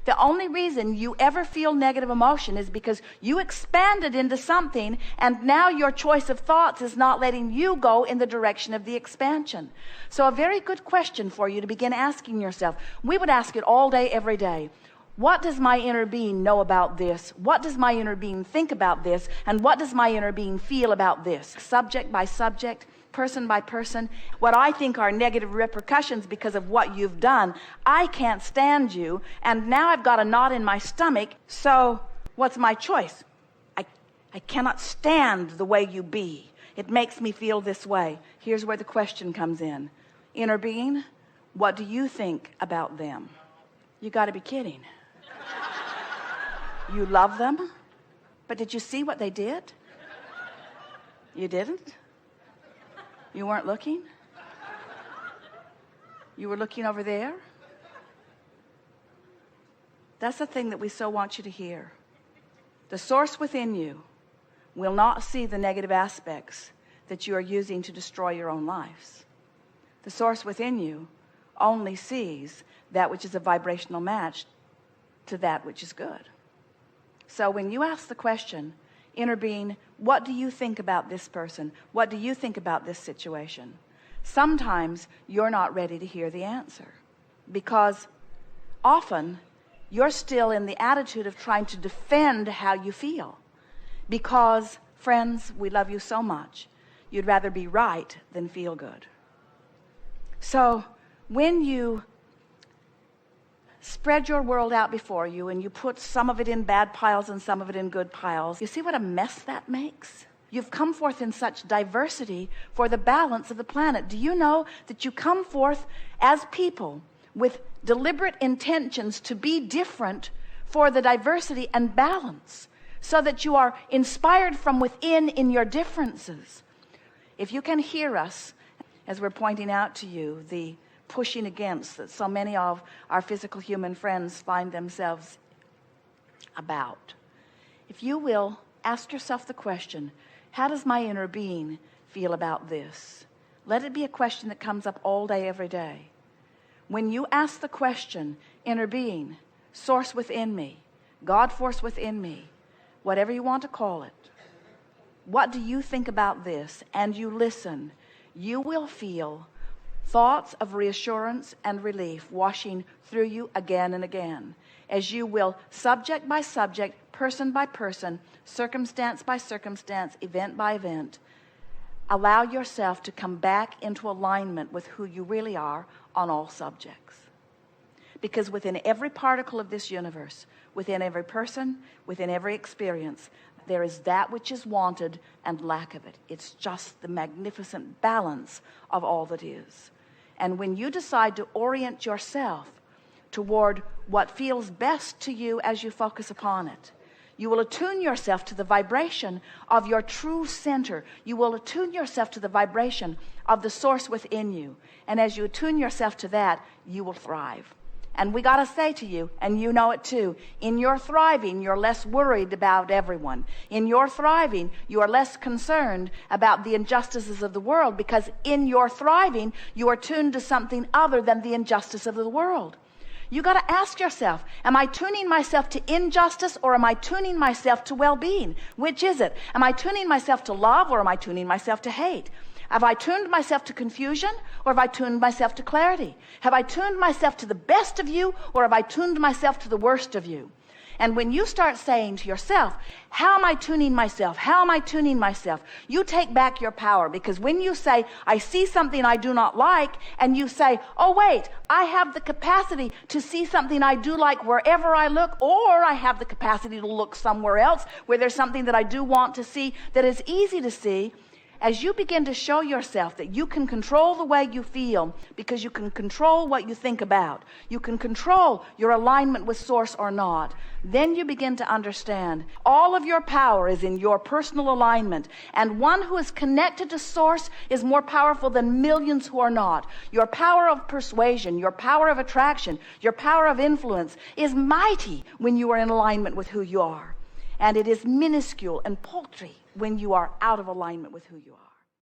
The only reason you ever feel negative emotion is because you expanded into something, and now your choice of thoughts is not letting you go in the direction of the expansion. So a very good question for you to begin asking yourself. We would ask it all day, every day. What does my inner being know about this? What does my inner being think about this? And what does my inner being feel about this? Subject by subject, person by person. What I think are negative repercussions because of what you've done. I can't stand you, and now I've got a knot in my stomach, so what's my choice? I cannot stand the way you be. It makes me feel this way. Here's where the question comes in. Inner being, what do you think about them? You got to be kidding. You love them, but did you see what they did? You didn't? You weren't looking? You were looking over there? That's the thing that we so want you to hear. The source within you will not see the negative aspects that you are using to destroy your own lives. The source within you only sees that which is a vibrational match to that which is good. So when you ask the question, inner being, what do you think about this person? What do you think about this situation? Sometimes you're not ready to hear the answer, because often you're still in the attitude of trying to defend how you feel. Because, friends, we love you so much, you'd rather be right than feel good. So when you spread your world out before you and you put some of it in bad piles and some of it in good piles, you see what a mess that makes? You've come forth in such diversity for the balance of the planet. Do you know that you come forth as people with deliberate intentions to be different for the diversity and balance, so that you are inspired from within in your differences? If you can hear us as we're pointing out to you the pushing against that so many of our physical human friends find themselves about, if you will ask yourself the question, how does my inner being feel about this? Let it be a question that comes up all day, every day. When you ask the question, inner being, source within me, God force within me, whatever you want to call it, what do you think about this? And you listen, you will feel thoughts of reassurance and relief washing through you again and again, as you will, subject by subject, person by person, circumstance by circumstance, event by event, allow yourself to come back into alignment with who you really are on all subjects. Because within every particle of this universe, within every person, within every experience, there is that which is wanted and lack of it. It's just the magnificent balance of all that is. And when you decide to orient yourself toward what feels best to you as you focus upon it, you will attune yourself to the vibration of your true center. You will attune yourself to the vibration of the source within you. And as you attune yourself to that, you will thrive. And we got to say to you, and you know it too, in your thriving, you're less worried about everyone. In your thriving, you are less concerned about the injustices of the world, because in your thriving, you are tuned to something other than the injustice of the world. You got to ask yourself, am I tuning myself to injustice, or am I tuning myself to well-being? Which is it? Am I tuning myself to love, or am I tuning myself to hate? Have I tuned myself to confusion, or have I tuned myself to clarity? Have I tuned myself to the best of you, or have I tuned myself to the worst of you? And when you start saying to yourself, how am I tuning myself? How am I tuning myself? You take back your power, because when you say, I see something I do not like, and you say, oh wait, I have the capacity to see something I do like wherever I look, or I have the capacity to look somewhere else where there's something that I do want to see that is easy to see. As you begin to show yourself that you can control the way you feel, because you can control what you think about, you can control your alignment with source or not, then you begin to understand all of your power is in your personal alignment. And one who is connected to source is more powerful than millions who are not. Your power of persuasion, your power of attraction, your power of influence is mighty when you are in alignment with who you are. And it is minuscule and paltry when you are out of alignment with who you are.